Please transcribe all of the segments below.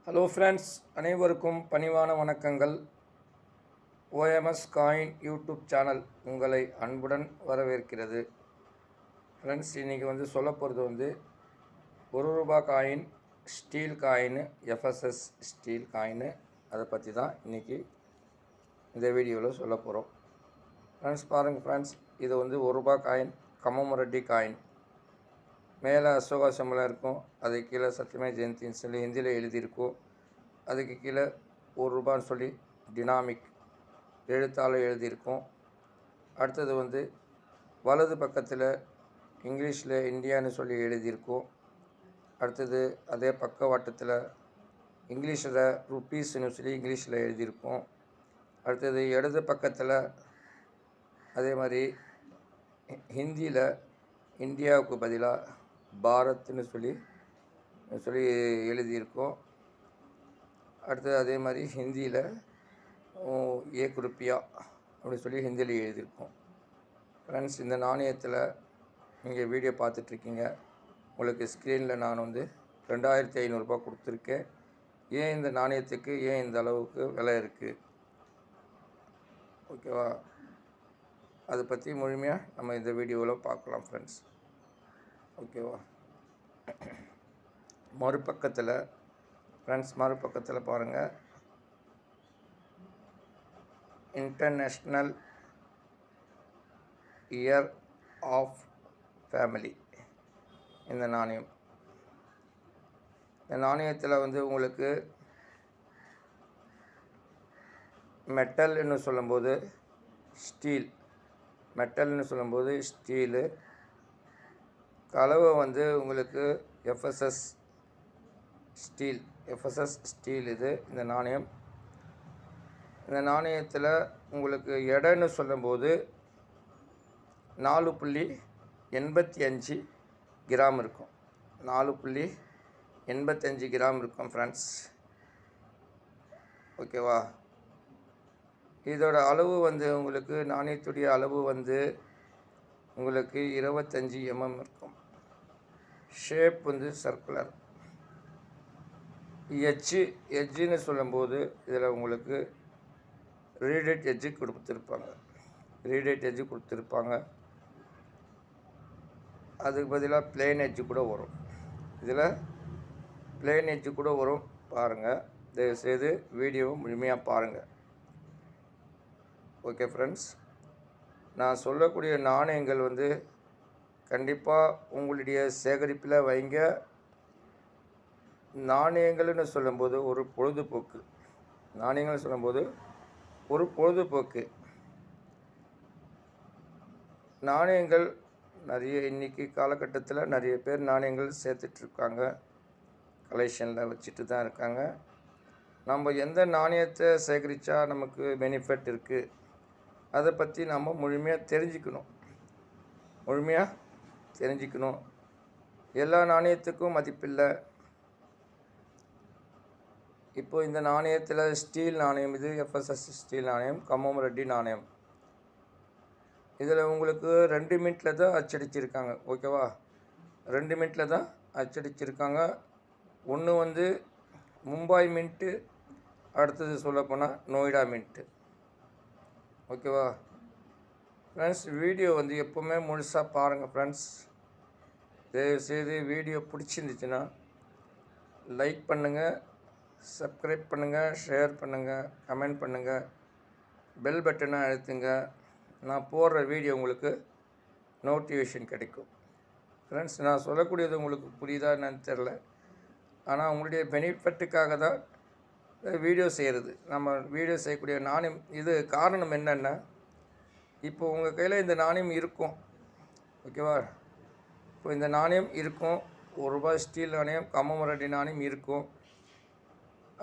Hello friends, அனைவருக்கும் பணிவான வணக்கங்கள். ஓஎம்எஸ் காயின் யூடியூப் சேனல் உங்களை அன்புடன் வரவேற்கிறது. ஃப்ரெண்ட்ஸ், இன்றைக்கி சொல்ல போகிறது ₹1 coin, steel coin, FSS steel coin. அதை பற்றி தான் இன்றைக்கி இந்த வீடியோவில் சொல்ல போகிறோம். ஃப்ரெண்ட்ஸ் பாருங்கள் ஃப்ரெண்ட்ஸ், இது ₹1 காயின், கமமோரேட்டிவ் காயின். மேலே அசோகா சிம்பலாக இருக்கும், அதுக்கு கீழே சத்யமே ஜெயந்தின்னு சொல்லி ஹிந்தியில் எழுதியிருக்கும். அதுக்கு கீழே ₹1 சொல்லி டினாமிக் எழுத்தால் எழுதியிருக்கும். அடுத்தது வலது பக்கத்தில் இங்கிலீஷில் இந்தியான்னு சொல்லி எழுதியிருக்கும். அடுத்தது அதே பக்கவாட்டத்தில் இங்கிலீஷில் ருப்பீஸ்னு சொல்லி இங்கிலீஷில் எழுதியிருக்கும். அடுத்தது இடது பக்கத்தில் அதே மாதிரி ஹிந்தியில் இந்தியாவுக்கு பதிலாக பாரத்னு சொல்லி எழுதியிருக்கோம். அடுத்தது அதே மாதிரி ஹிந்தியில் ஏக் ருப்பியா அப்படின்னு சொல்லி ஹிந்தியில் எழுதியிருக்கோம். ஃப்ரெண்ட்ஸ், இந்த நாணயத்தில் நீங்கள் வீடியோ பார்த்துட்ருக்கீங்க. உங்களுக்கு ஸ்க்ரீனில் நான் ₹2500 கொடுத்துருக்கேன். ஏன் இந்த நாணயத்துக்கு ஏன் இந்த அளவுக்கு விலை இருக்குது, ஓகேவா? அதை பற்றி முழுமையாக நம்ம இந்த வீடியோவில் பார்க்கலாம் ஃப்ரெண்ட்ஸ், ஓகேவா? மறுபக்கத்தில் பாருங்கள், இன்டர்நேஷ்னல் இயர் ஆஃப் ஃபேமிலி. இந்த நாணயத்தில் உங்களுக்கு மெட்டல்னு சொல்லும்போது ஸ்டீலு, கலவை உங்களுக்கு எஃப்எஸ்எஸ் ஸ்டீல். இந்த நாணயத்தில் உங்களுக்கு எடைன்னு சொல்லும்போது 4.85 கிராம் இருக்கும். 4.85 கிராம் இருக்கும் ஃப்ரெண்ட்ஸ், ஓகேவா? இதோட அளவு உங்களுக்கு நாணயத்துடைய அளவு உங்களுக்கு 25 mm இருக்கும். Shape circular. எட்ஜுன்னு சொல்லும்போது இதில் உங்களுக்கு ரீடட் எட்ஜு கொடுத்துருப்பாங்க. அதுக்கு பதிலாக பிளேன் எட்ஜு கூட வரும். இதில் பிளேன் எட்ஜு கூட வரும். பாருங்கள், தயவுசெய்து வீடியோவை முழுமையாக பாருங்கள், ஓகே ஃப்ரெண்ட்ஸ்? நான் சொல்லக்கூடிய நாணயங்கள் கண்டிப்பாக உங்களுடைய சேகரிப்பில் வைங்க. நாணயங்கள்னு சொல்லும்போது ஒரு பொழுதுபோக்கு. நாணயங்கள் நிறைய இன்றைக்கி காலகட்டத்தில் நிறைய பேர் நாணயங்கள் சேர்த்துட்ருக்காங்க, கலெக்ஷனில் வச்சுட்டு தான் இருக்காங்க. நம்ம எந்த நாணயத்தை சேகரித்தா நமக்கு பெனிஃபிட் இருக்குது, அதை பற்றி நம்ம முழுமையாக தெரிஞ்சுக்கணும். எல்லா நாணயத்துக்கும் மதிப்பில்லை. இப்போது இந்த நாணயத்தில் ஸ்டீல் நாணயம், இது எஃப்எஸ்எஸ் ஸ்டீல் நாணயம், கமமோரேட்டிவ் நாணயம். இதில் உங்களுக்கு 2 மினிட்டில் தான் அச்சடிச்சிருக்காங்க, ஓகேவா? 2 மினிட்டில் தான் அச்சடிச்சிருக்காங்க. ஒன்று மும்பாய் மின்ட்டு, அடுத்தது சொல்லப்போனால் நொய்டா மின்ட்டு, ஓகேவா? ஃப்ரெண்ட்ஸ், வீடியோ எப்போவுமே முழுசாக பாருங்கள் ஃப்ரெண்ட்ஸ். தயவுசெய்து வீடியோ பிடிச்சிருந்துச்சுன்னா லைக் பண்ணுங்கள், சப்ஸ்கிரைப் பண்ணுங்கள், ஷேர் பண்ணுங்கள், கமெண்ட் பண்ணுங்கள், பெல் பட்டனை அழுத்துங்க. நான் போடுற வீடியோ உங்களுக்கு நோட்டிஃபிகேஷன் கிடைக்கும். ஃப்ரெண்ட்ஸ், நான் சொல்லக்கூடியது உங்களுக்கு புரியுதா என்னன்னு தெரில, ஆனால் உங்களுடைய பெனிஃபிட்டுக்காக தான் வீடியோ செய்கிறது. நம்ம வீடியோ செய்யக்கூடிய நாணயம் இது காரணம் என்னென்னா, இப்போ உங்கள் கையில் இந்த நாணயம் இருக்கும், ஓகேவா? இப்போ இந்த நாணயம் இருக்கும், ₹1 ஸ்டீல் நாணயம், கமமோரேட்டிவ் நாணயம் இருக்கும்.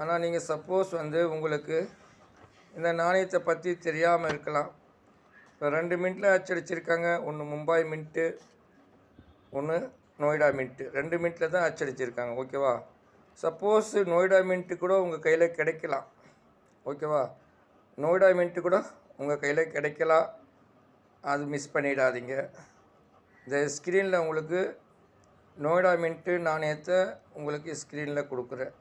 ஆனால் நீங்கள் சப்போஸ் உங்களுக்கு இந்த நாணயத்தை பற்றி தெரியாமல் இருக்கலாம். இப்போ 2 மினிட்டில் அச்சடிச்சிருக்காங்க. ஒன்று மும்பாய் மின்ட்டு, ஒன்று நொய்டா மின்ட்டு. 2 மினிட்டில் தான் அச்சடிச்சிருக்காங்க, ஓகேவா? சப்போஸ் நொய்டா மின்ட்டு கூட உங்கள் கையில் கிடைக்கலாம், ஓகேவா? நொய்டா மின்ட்டு கூட உங்கள் கையில் கிடைக்கலாம். அது மிஸ் பண்ணிடாதீங்க. இந்த ஸ்க்ரீனில் உங்களுக்கு நொய்டா மின்ட்டு நாணயத்தை உங்களுக்கு ஸ்க்ரீனில் கொடுக்குறேன்.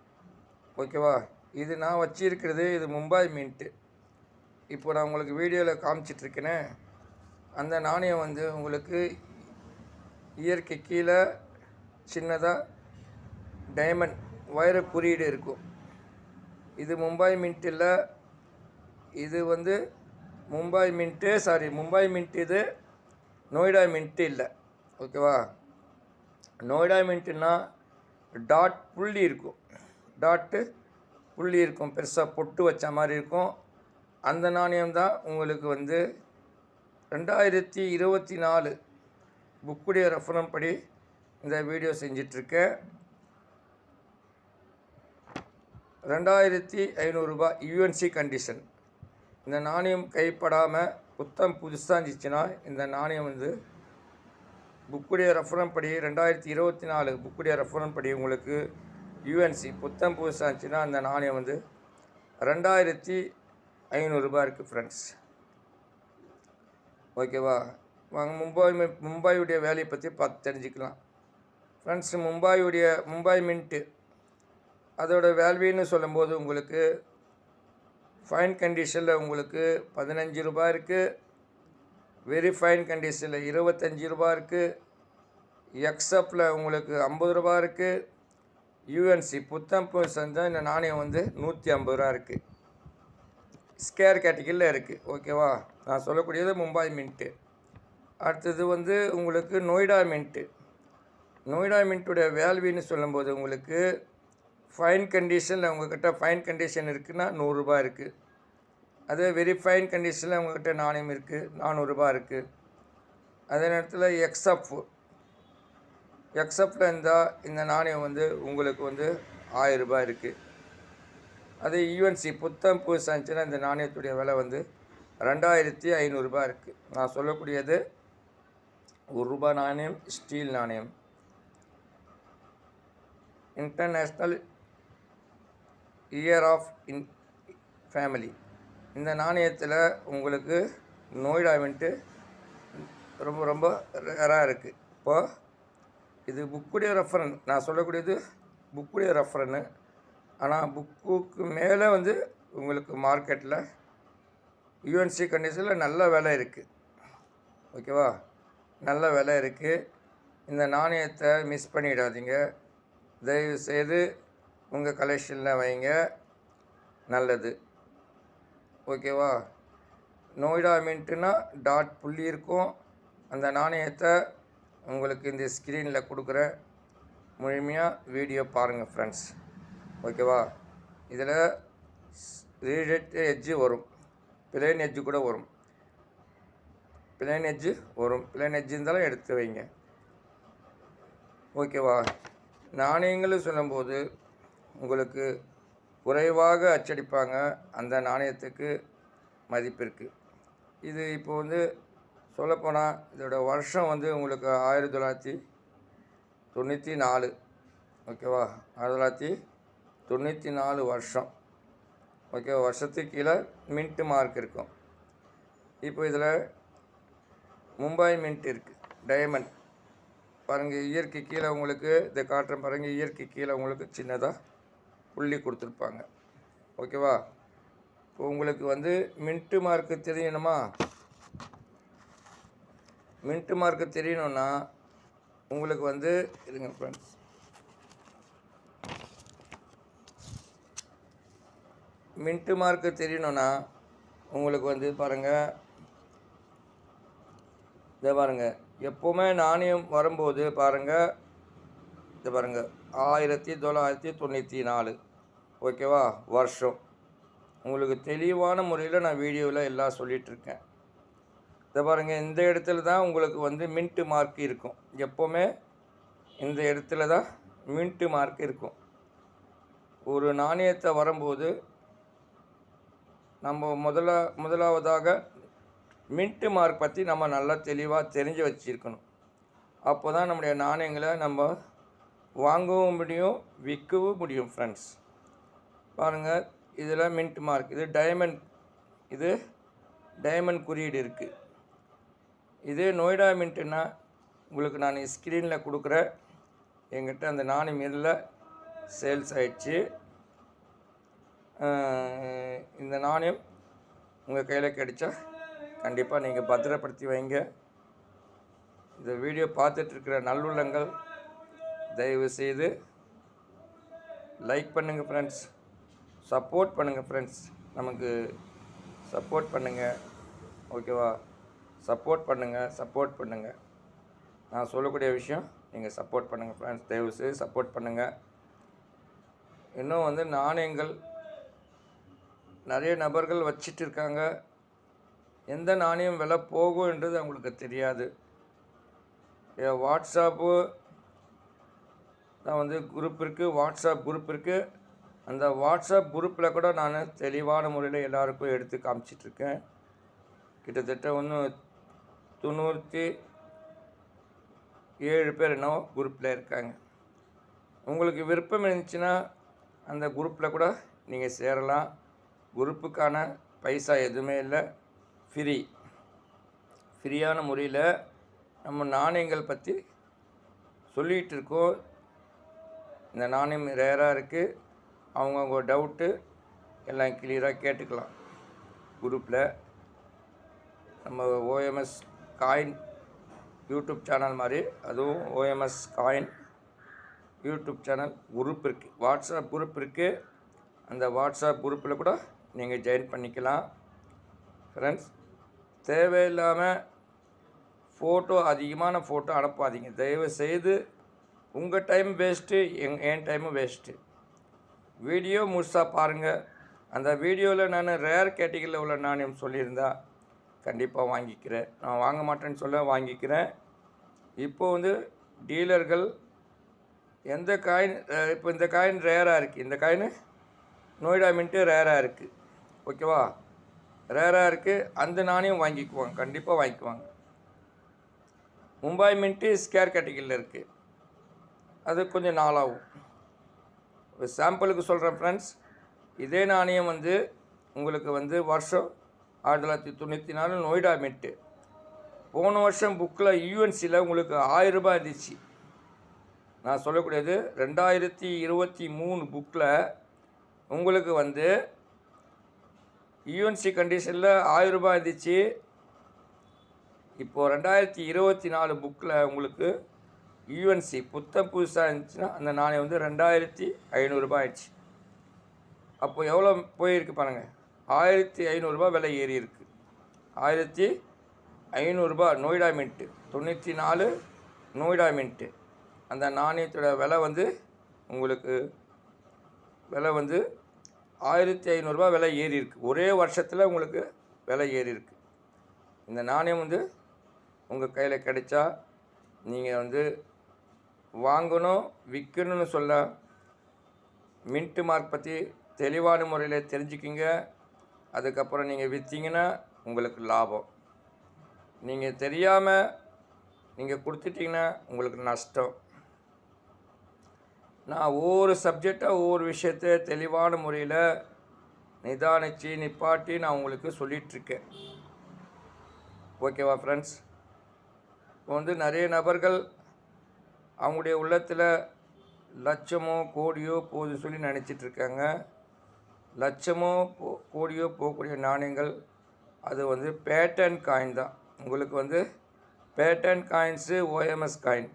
ஓகேவா. இது நான் வச்சிருக்கிறது இது மும்பாய் மின்ட்டு. இப்போ நான் உங்களுக்கு வீடியோவில் காமிச்சிட்ருக்கேனே அந்த நாணயம் வந்து உங்களுக்கு இயற்கை கீழே சின்னதாக டைமண்ட் வைர குறியீடு இருக்கும். இது மும்பாய் மின்ட் இல்லை, இது வந்து மும்பாய் மின்ட். இது நொய்டா மின்ட்டு இல்லை. ஓகேவா. நொய்டா மின்ட்டுன்னா டாட் புள்ளி இருக்கும், பெருசாக பொட்டு வச்ச மாதிரி இருக்கும். அந்த நாணயம் தான் உங்களுக்கு வந்து 2024 புக்குடைய ரெஃபரன்ஸ் படி இந்த வீடியோ செஞ்சிட்ருக்கேன். 2500 ரூபாய் யூஎன்சி கண்டிஷன். இந்த நாணயம் கைப்படாமல் புதுசாக இருந்துச்சுன்னா இந்த நாணயம் வந்து புக்குடைய ரெஃபரன்ஸ் படி 2024 புக்குடைய ரெஃபரன்ஸ் படி உங்களுக்கு யூஎன்சி புதுசாக இருந்துச்சுன்னா அந்த நாணயம் வந்து 2500 ரூபாய் இருக்குது ஃப்ரெண்ட்ஸ். ஓகேவா. வாங்க மும்பாயுடைய வேலையை பற்றி பார்த்து தெரிஞ்சுக்கலாம் ஃப்ரெண்ட்ஸ். மும்பாய் மின்ட்டு அதோட வேல்யூன்னு சொல்லும்போது உங்களுக்கு ஃபைன் கண்டிஷனில் உங்களுக்கு 15 ரூபாய் இருக்குது, வெரி ஃபைன் கண்டிஷனில் 25 ரூபாய் இருக்குது, எக்ஸப்பில் உங்களுக்கு 50 ரூபாய் இருக்குது, யூஎன்சி செஞ்சால் இந்த நாணயம் வந்து 150 ரூபா இருக்குது. ஸ்கேர் கேட்டகரியில் இருக்குது. ஓகேவா. நான் சொல்லக்கூடியது மும்பாய் மின்ட்டு. அடுத்தது வந்து உங்களுக்கு நொய்டா மின்ட்டுடைய வேல்யூன்னு சொல்லும்போது உங்களுக்கு ஃபைன் கண்டிஷனில் உங்கள்கிட்ட ஃபைன் கண்டிஷன் இருக்குதுன்னா 100 ரூபாய் இருக்குது. அதே வெரி ஃபைன் கண்டிஷனில் உங்கள்கிட்ட நாணயம் இருக்குது 400 ரூபாய் இருக்குது. அதே நேரத்தில் எக்ஸப்டில் இருந்தால் இந்த நாணயம் வந்து உங்களுக்கு வந்து 1000 ரூபாய் இருக்குது. அதே யூஎன்சி புதுசாச்சுன்னா இந்த நாணயத்துடைய விலை வந்து 2500 ரூபாய் இருக்குது. நான் சொல்லக்கூடியது ₹1 நாணயம், ஸ்டீல் நாணயம். International year of family. இந்த நாணயத்தில் உங்களுக்கு நொய்டா மின்ட்டு ரொம்ப ரேராக இருக்குது. இப்போது இது புக்குடைய ரெஃபரன்ஸ், நான் சொல்லக்கூடியது புக்குடைய ரெஃபரன்னு. ஆனால் புக்குக்கு மேலே வந்து உங்களுக்கு மார்க்கெட்டில் யூஎன்சி கண்டிஷனில் நல்ல விலை இருக்குது. ஓகேவா. நல்ல விலை இருக்குது. இந்த நாணயத்தை மிஸ் பண்ணிடாதீங்க. தயவுசெய்து உங்கள் கலெக்ஷனில் வைங்க, நல்லது. ஓகேவா. நொய்டா மின்ட்டுனா டாட் புள்ளி இருக்கும். அந்த நாணயத்தை உங்களுக்கு இந்த ஸ்க்ரீனில் கொடுக்குற முழுமையாக வீடியோ பாருங்கள் ஃப்ரெண்ட்ஸ். ஓகேவா. இதில் ரீடெட் எட்ஜு வரும், பிளேன் எட்ஜு கூட வரும். பிளேன் எட்ஜு இருந்தாலும் எடுத்து வைங்க. ஓகேவா. நாணயங்கள் சொல்லும்போது உங்களுக்கு குறைவாக அச்சடிப்பாங்க, அந்த நாணயத்துக்கு மதிப்பு இருக்குது. இது இப்போ வந்து சொல்லப்போனால் இதோட வருஷம் வந்து உங்களுக்கு 1994. ஓகேவா. 1994 வருஷம். ஓகேவா. வருஷத்துக்கு கீழே மின்ட்டு மார்க் இருக்கும். இப்போ இதில் மும்பாய் மின்ட் இருக்குது, டைமண்ட் பாருங்கள். இயற்கை கீழே உங்களுக்கு இதை காட்டுற பாருங்கள். இயற்கை கீழே உங்களுக்கு சின்னதாக புள்ளி கொடுத்துருப்பாங்க. ஓகேவா. இப்போ உங்களுக்கு வந்து மின்ட்டு மார்க்கு தெரியணுமா? மின்ட்டு மார்க்கு தெரியணுன்னா உங்களுக்கு வந்து இருங்க ஃப்ரெண்ட்ஸ். மின்ட்டு மார்க்கு தெரியணுன்னா உங்களுக்கு வந்து பாருங்கள், இதை பாருங்கள். எப்போவுமே நாணயம் வரும்போது பாருங்கள், இதை பாருங்கள் 1994. ஓகேவா. வருஷம் உங்களுக்கு தெளிவான முறையில் நான் வீடியோவில் எல்லாம் சொல்லிகிட்ருக்கேன். இதை பாருங்கள். இந்த இடத்துல தான் உங்களுக்கு வந்து மின்ட்டு மார்க் இருக்கும். எப்போவுமே இந்த இடத்துல தான் மின்ட்டு மார்க் இருக்கும். ஒரு நாணயத்தை வரும்போது நம்ம முதலாவதாக மின்ட்டு மார்க் பற்றி நம்ம நல்லா தெளிவாக தெரிஞ்சு வச்சுருக்கணும். அப்போ தான் நம்முடைய நாணயங்களை நம்ம வாங்கவும் முடியும், விற்கவும் முடியும் ஃப்ரெண்ட்ஸ். பாருங்கள். இதில் மின்ட் மார்க், இது டைமண்ட் குறியீடு இருக்குது. இதே நொய்டா மின்ட்டுன்னா உங்களுக்கு நான் ஸ்க்ரீனில் கொடுக்குற எங்கிட்ட அந்த நாணயம் இல்லை, சேல்ஸ் ஆயிடுச்சு. இந்த நாணயம் உங்கள் கையில் கிடைச்சா கண்டிப்பாக நீங்கள் பத்திரப்படுத்தி வைங்க. இந்த வீடியோ பார்த்துட்ருக்கிற நல்லுள்ளங்கள் தயவு செய்து லைக் பண்ணுங்கள் ஃப்ரெண்ட்ஸ், சப்போர்ட் பண்ணுங்கள் ஃப்ரெண்ட்ஸ், நமக்கு சப்போர்ட் பண்ணுங்கள். ஓகேவா? சப்போர்ட் பண்ணுங்கள். நான் சொல்லக்கூடிய விஷயம் நீங்கள் சப்போர்ட் பண்ணுங்கள் ஃப்ரெண்ட்ஸ், தயவு செய்து சப்போர்ட் பண்ணுங்கள். இன்னும் நாணயங்கள் நிறைய நபர்கள் வச்சிட்டு இருக்காங்க. எந்த நாணயம் விலை போகும்ன்றது அவங்களுக்கு தெரியாது. வாட்ஸ்அப்பு தான் குரூப் இருக்குது, வாட்ஸ்அப் குரூப் இருக்குது. அந்த வாட்ஸ்அப் குரூப்பில் கூட நான் தெளிவான முறையில் எல்லாருக்கும் எடுத்து காமிச்சிட்ருக்கேன். கிட்டத்தட்ட 97 பேர் என்னவோ குரூப்பில் இருக்காங்க. உங்களுக்கு விருப்பம் இருந்துச்சுன்னா அந்த குரூப்பில் கூட நீங்கள் சேரலாம். குரூப்புக்கான பைசா எதுவுமே இல்லை, ஃப்ரீயான முறையில் நம்ம நாணயங்கள் பற்றி சொல்லிகிட்டு இருக்கோம். இந்த நாணயம் ரேராக இருக்குது, அவங்கவுங்க டவுட்டு எல்லாம் கிளியராக கேட்டுக்கலாம். குரூப்பில் நம்ம ஓஎம்எஸ் காயின் யூடியூப் சேனல் மாதிரி அதுவும் OMS coin YouTube channel group இருக்குது, வாட்ஸ்அப் குரூப் இருக்குது. அந்த வாட்ஸ்அப் குரூப்பில் கூட நீங்கள் ஜாயின் பண்ணிக்கலாம். ஃப்ரெண்ட்ஸ், தேவையில்லாமல் அதிகமான ஃபோட்டோ அனுப்பாதீங்க தயவு செய்து. உங்கள் டைம் வேஸ்ட்டு, என் டைமும் வேஸ்ட்டு. வீடியோ முழுசாக பாருங்கள். அந்த வீடியோவில் நான் ரேர் கேட்டகரியில் உள்ள நாணயம் சொல்லியிருந்தா கண்டிப்பாக வாங்கிக்கிறேன். நான் வாங்க மாட்டேன்னு சொல்ல வாங்கிக்கிறேன். இப்போது டீலர்கள் எந்த காயின், இப்போ இந்த காயின் ரேராக இருக்குது, இந்த காயின் நோய்டா மின்ட்டு ரேராக இருக்குது. ஓகேவா? ரேராக இருக்குது, அந்த நாணயம் வாங்கிக்குவாங்க, கண்டிப்பாக வாங்கிக்குவாங்க. மும்பாய் மின்ட்டு ஸ்கேர் கேட்டகரியில் இருக்குது, அது கொஞ்சம் நாளாகும். ஒரு சாம்பிளுக்கு சொல்கிறேன் ஃப்ரெண்ட்ஸ். இதே நாணயம் உங்களுக்கு வருஷம் 1994 நோய்டா மின்ட்டு. போன வருஷம் புக்கில் யூஎன்சியில் உங்களுக்கு 1000 ரூபாய் இருந்துச்சு. நான் சொல்லக்கூடியது 2023 புக்கில் உங்களுக்கு யூஎன்சி கண்டிஷனில் 1000 ரூபாய் இருந்துச்சு. இப்போது 2024 புக்கில் உங்களுக்கு யூஎன்சி புதுசாக இருந்துச்சுன்னா அந்த நாணயம் 2500 ரூபாய் ஆயிடுச்சு. அப்போது எவ்வளோ போயிருக்கு பாருங்கள், 1500 ரூபாய் விலை ஏறி இருக்குது. 1500 ரூபாய் நோய்டா மின்ட்டு 94 நோய்டா மின்ட்டு. அந்த நாணயத்தோட விலை உங்களுக்கு விலை 1500 ரூபாய் விலை ஏறி இருக்குது. ஒரே வருஷத்தில் உங்களுக்கு விலை ஏறி இருக்குது. இந்த நாணயம் உங்கள் கையில் கிடைச்சா நீங்கள் வாங்கணும் விற்கணும்னு சொல்ல மின்ட்டு மார்க் பற்றி தெளிவான முறையில் தெரிஞ்சுக்கிங்க. அதுக்கப்புறம் நீங்கள் விற்றீங்கன்னா உங்களுக்கு லாபம். நீங்கள் தெரியாமல் நீங்கள் கொடுத்துட்டிங்கன்னா உங்களுக்கு நஷ்டம். நான் ஒவ்வொரு சப்ஜெக்டாக ஒவ்வொரு விஷயத்தை தெளிவான முறையில் நிதானித்து நிப்பாட்டி நான் உங்களுக்கு சொல்லிகிட்ருக்கேன். ஓகேவா ஃப்ரெண்ட்ஸ்? இப்போ நிறைய நபர்கள் அவங்களுடைய உள்ளத்தில் லட்சமோ கோடியோ போகுதுன்னு சொல்லி நினச்சிட்ருக்காங்க. லட்சமோ கோடியோ போகக்கூடிய நாணயங்கள் அது பேட்டர்ன் காயின் தான். உங்களுக்கு பேட்டர்ன் காயின்ஸு ஓஎம்எஸ் காயின்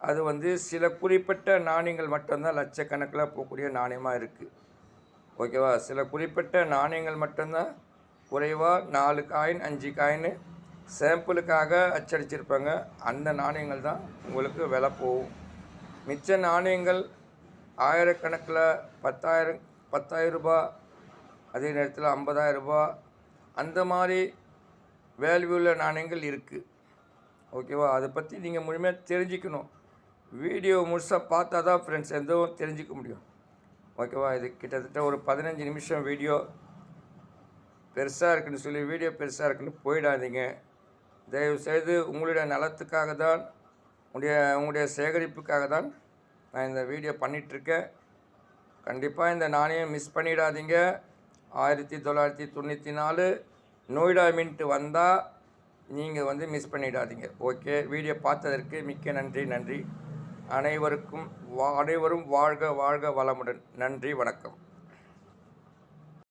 அது சில குறிப்பிட்ட நாணயங்கள் மட்டும்தான் லட்சக்கணக்கில் போகக்கூடிய நாணயமாக இருக்குது. ஓகேவா? சில குறிப்பிட்ட நாணயங்கள் மட்டும்தான் குறைவாக 4 காயின் 5 காயின் சாம்பிளுக்காக அச்சடிச்சிருப்பாங்க. அந்த நாணயங்கள் தான் உங்களுக்கு விலை போகும். மிச்ச நாணயங்கள் ஆயிரக்கணக்கில் 10,000 ரூபாய், அதே நேரத்தில் 50,000 ரூபாய், அந்த மாதிரி வேல்யூவில் நாணயங்கள் இருக்குது. ஓகேவா? அதை பற்றி நீங்கள் முழுமையாக தெரிஞ்சுக்கணும். வீடியோ முழுசாக பார்த்தா தான் ஃப்ரெண்ட்ஸ் எதுவும் தெரிஞ்சிக்க முடியும். ஓகேவா? இது கிட்டத்தட்ட ஒரு 15 நிமிஷம் வீடியோ. பெருசாக இருக்குன்னு சொல்லி வீடியோ பெருசாக இருக்குன்னு போயிடாதீங்க. தயவுசெய்து உங்களுடைய நலத்துக்காக தான், உங்களுடைய சேகரிப்புக்காக தான் நான் இந்த வீடியோ பண்ணிகிட்ருக்கேன். கண்டிப்பாக இந்த நாணயம் மிஸ் பண்ணிடாதீங்க. 1994 நோய்டா மின்ட்டு வந்தால் நீங்கள் மிஸ் பண்ணிடாதீங்க. ஓகே, வீடியோ பார்த்ததற்கு மிக்க நன்றி. அனைவரும் வாழ்க வளமுடன். நன்றி, வணக்கம்.